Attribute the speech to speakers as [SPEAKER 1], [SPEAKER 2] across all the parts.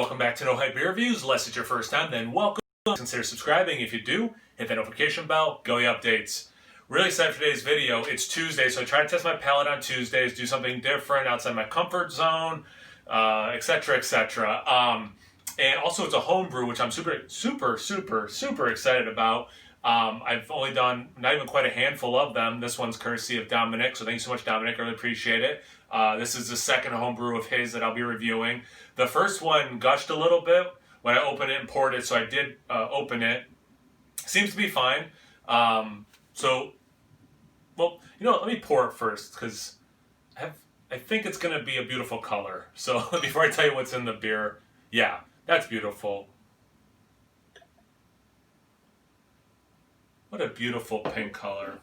[SPEAKER 1] welcome back to No Hype Beer Reviews. Unless it's your first time, then welcome. Consider subscribing. If you do, hit that notification bell, go updates. Really excited for today's video. It's Tuesday, so I try to test my palate on Tuesdays, do something different outside my comfort zone, etc., etc. And also it's a homebrew, which I'm super excited about. I've only done not even quite a handful of them. This one's courtesy of Dominick, so thank you so much, Dominick. I really appreciate it. This is the second homebrew of his that I'll be reviewing. The first one gushed a little bit when I opened it and poured it, so I did open it. Seems to be fine. Well, let me pour it first, because I think it's going to be a beautiful color. So before I tell you what's in the beer, yeah, that's beautiful. What a beautiful pink color.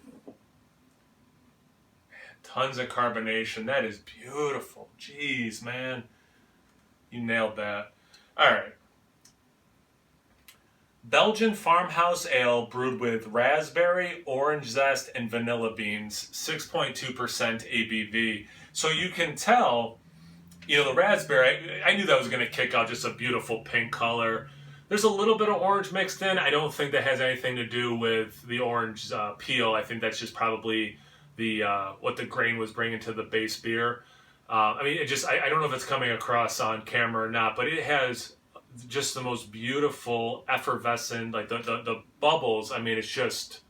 [SPEAKER 1] Tons of carbonation. That is beautiful. Jeez, man. You nailed that. All right. Belgian Farmhouse Ale brewed with raspberry, orange zest, and vanilla beans. 6.2% ABV. So you can tell, the raspberry, I knew that was going to kick out just a beautiful pink color. There's a little bit of orange mixed in. I don't think that has anything to do with the orange peel. I think that's just probably the what the grain was bringing to the base beer. I don't know if it's coming across on camera or not, but it has just the most beautiful effervescent, like the bubbles. I mean, it's just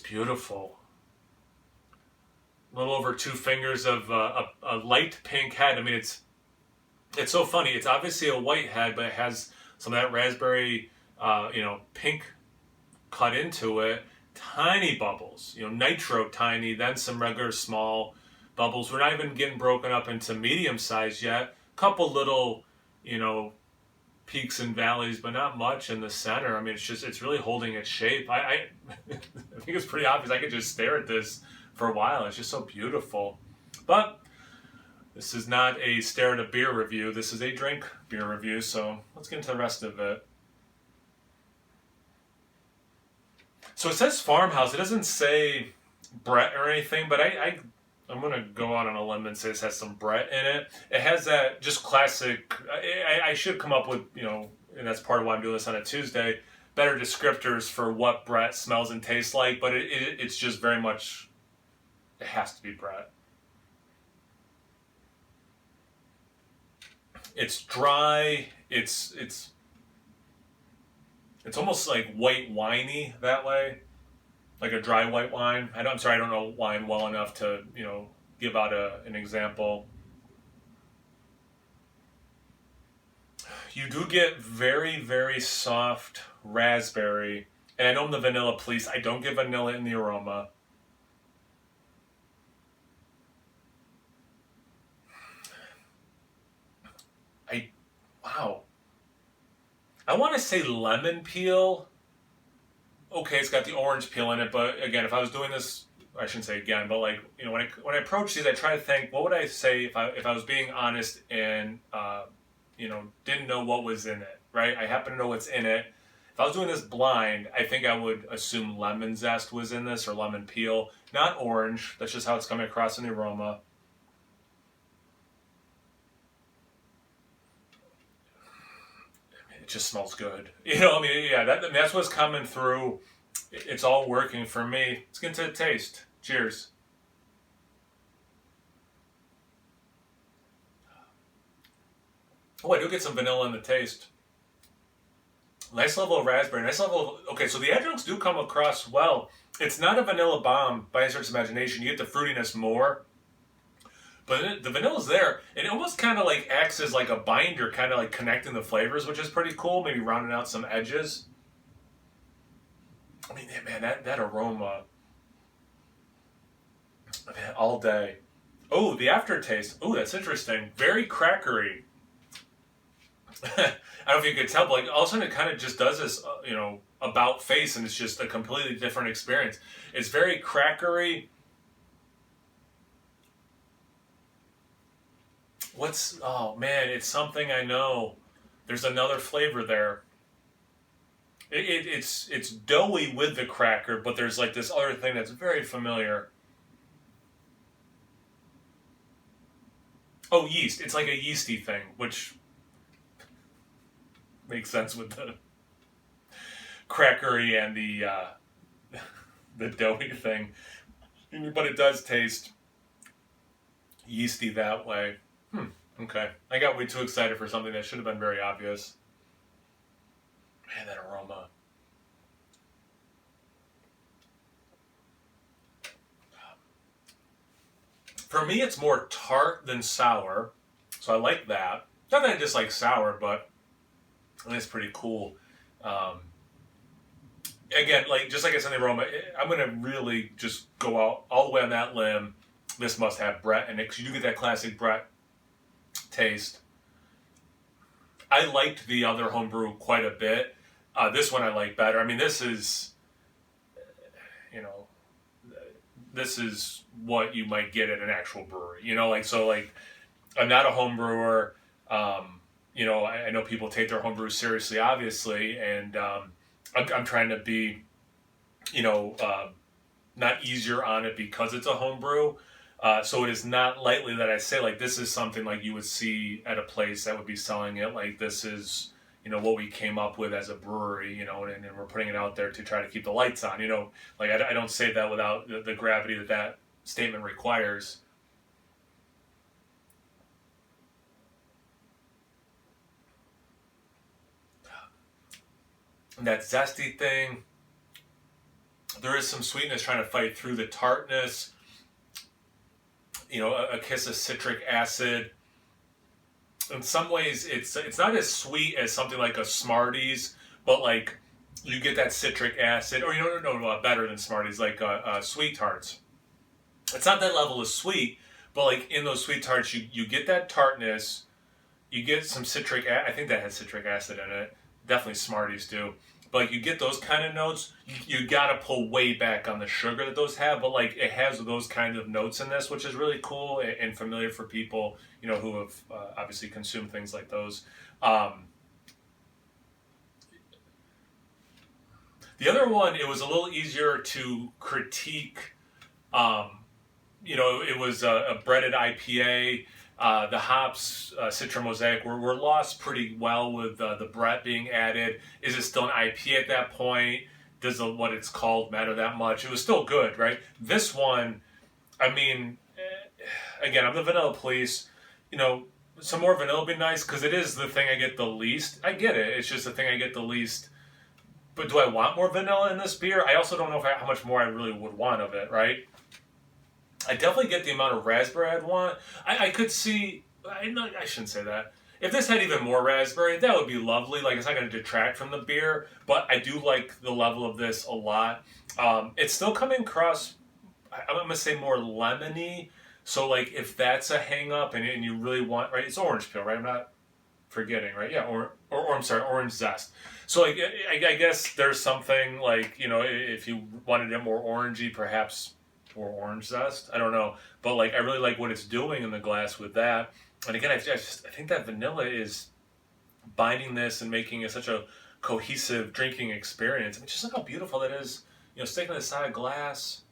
[SPEAKER 1] beautiful. A little over 2 fingers of a light pink head. I mean, it's so funny. It's obviously a white head, but it has some of that raspberry, pink cut into it. Tiny bubbles, nitro tiny, then some regular small bubbles. We're not even getting broken up into medium size yet. Couple little, peaks and valleys, but not much in the center. I mean, it's really holding its shape. I think it's pretty obvious. I could just stare at this for a while. It's just so beautiful. But this is not a stare at a beer review. This is a drink beer review, so let's get into the rest of it. So it says Farmhouse. It doesn't say Brett or anything, but I'm going to go out on a limb and say this has some Brett in it. It has that just classic, I should come up with, and that's part of why I'm doing this on a Tuesday, better descriptors for what Brett smells and tastes like, but it's just very much, it has to be Brett. It's dry. It's almost like white winey that way, like a dry white wine. I'm sorry, I don't know wine well enough to give out an example. You do get very, very soft raspberry, and I know I'm the vanilla police. I don't get vanilla in the aroma. Wow. I want to say lemon peel. Okay, it's got the orange peel in it, but again, if I was doing this, I shouldn't say again, but like, when I approach these, I try to think, what would I say if I was being honest and didn't know what was in it, right? I happen to know what's in it. If I was doing this blind, I think I would assume lemon zest was in this, or lemon peel, not orange. That's just how it's coming across in the aroma. It just smells good. That's what's coming through. It's all working for me. Let's get into the taste. Cheers. Oh, I do get some vanilla in the taste. Nice level of raspberry. Nice level of... Okay, so the adjuncts do come across well. It's not a vanilla bomb by any stretch of imagination. You get the fruitiness more. But the vanilla's there, and it almost kind of like acts as like a binder, kind of like connecting the flavors, which is pretty cool, maybe rounding out some edges. I mean, man, that aroma, man, all day. Oh, the aftertaste. Oh, that's interesting. Very crackery. I don't know if you could tell, but like all of a sudden it kind of just does this, about face, and it's just a completely different experience. It's very crackery. Oh man, it's something I know. There's another flavor there. It's doughy with the cracker, but there's like this other thing that's very familiar. Oh, yeast. It's like a yeasty thing, which Makes sense with the crackery and the doughy thing. But it does taste yeasty that way. Okay. I got way too excited for something that should have been very obvious. Man, that aroma. For me, it's more tart than sour, so I like that. Not that I dislike sour, but I think it's pretty cool. Again, like just like I said, the aroma, I'm going to really just go out all the way on that limb. This must have Brett in it, because you do get that classic Brett taste. I liked the other homebrew quite a bit. This one I like better. I mean, this is, this is what you might get at an actual brewery. I'm not a home brewer. I know people take their homebrew seriously, obviously, and I'm trying to be, not easier on it because it's a homebrew. So it is not lightly that I say, like, this is something like you would see at a place that would be selling it. Like, this is, what we came up with as a brewery, and we're putting it out there to try to keep the lights on, Like, I don't say that without the gravity that statement requires. And that zesty thing, there is some sweetness trying to fight through the tartness. A kiss of citric acid. In some ways, it's not as sweet as something like a Smarties, but like you get that citric acid, or no, better than Smarties, like sweet tarts. It's not that level of sweet, but like in those sweet tarts, you get that tartness, you get some citric. I think that has citric acid in it. Definitely Smarties do. But like you get those kind of notes, you gotta pull way back on the sugar that those have. But like it has those kind of notes in this, which is really cool and familiar for people, who have obviously consumed things like those. The other one, it was a little easier to critique. It was a breaded IPA. The hops, Citra Mosaic, were lost pretty well with the Brett being added. Is it still an IPA at that point? Does what it's called matter that much? It was still good, right? This one, I mean, again, I'm the vanilla police. Some more vanilla would be nice, because it is the thing I get the least. I get it. It's just the thing I get the least. But do I want more vanilla in this beer? I also don't know how much more I really would want of it, right? I definitely get the amount of raspberry I'd want. I could see, I shouldn't say that. If this had even more raspberry, that would be lovely. Like, it's not going to detract from the beer, but I do like the level of this a lot. It's still coming across, I'm going to say more lemony. So, like, if that's a hang-up and you really want, right, it's orange peel, right? I'm not forgetting, right? Yeah, or I'm sorry, orange zest. So, like, I guess there's something, like, if you wanted it more orangey, perhaps or orange zest. I don't know. But, like, I really like what it's doing in the glass with that. And again, I think that vanilla is binding this and making it such a cohesive drinking experience. I mean, just look how beautiful that is. Sticking to the side of glass.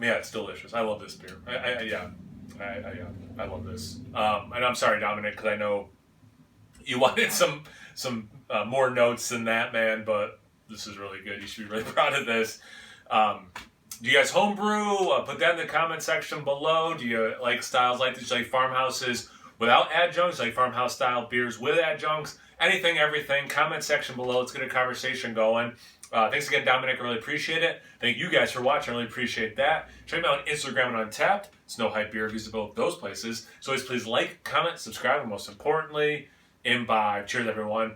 [SPEAKER 1] Yeah, it's delicious. I love this beer. I love this. And I'm sorry, Dominick, because I know you wanted some more notes than that, man. But this is really good. You should be really proud of this. Do you guys homebrew? Put that in the comment section below. Do you like styles like this? Do you like farmhouses without adjuncts? Like farmhouse style beers with adjuncts? Anything, everything. Comment section below. Let's get a conversation going. Thanks again, Dominick. I really appreciate it. Thank you guys for watching. I really appreciate that. Check me out on Instagram and on Untappd. It's No Hype Beer Reviews at both those places. So always please like, comment, subscribe, and most importantly, imbibe. Cheers, everyone.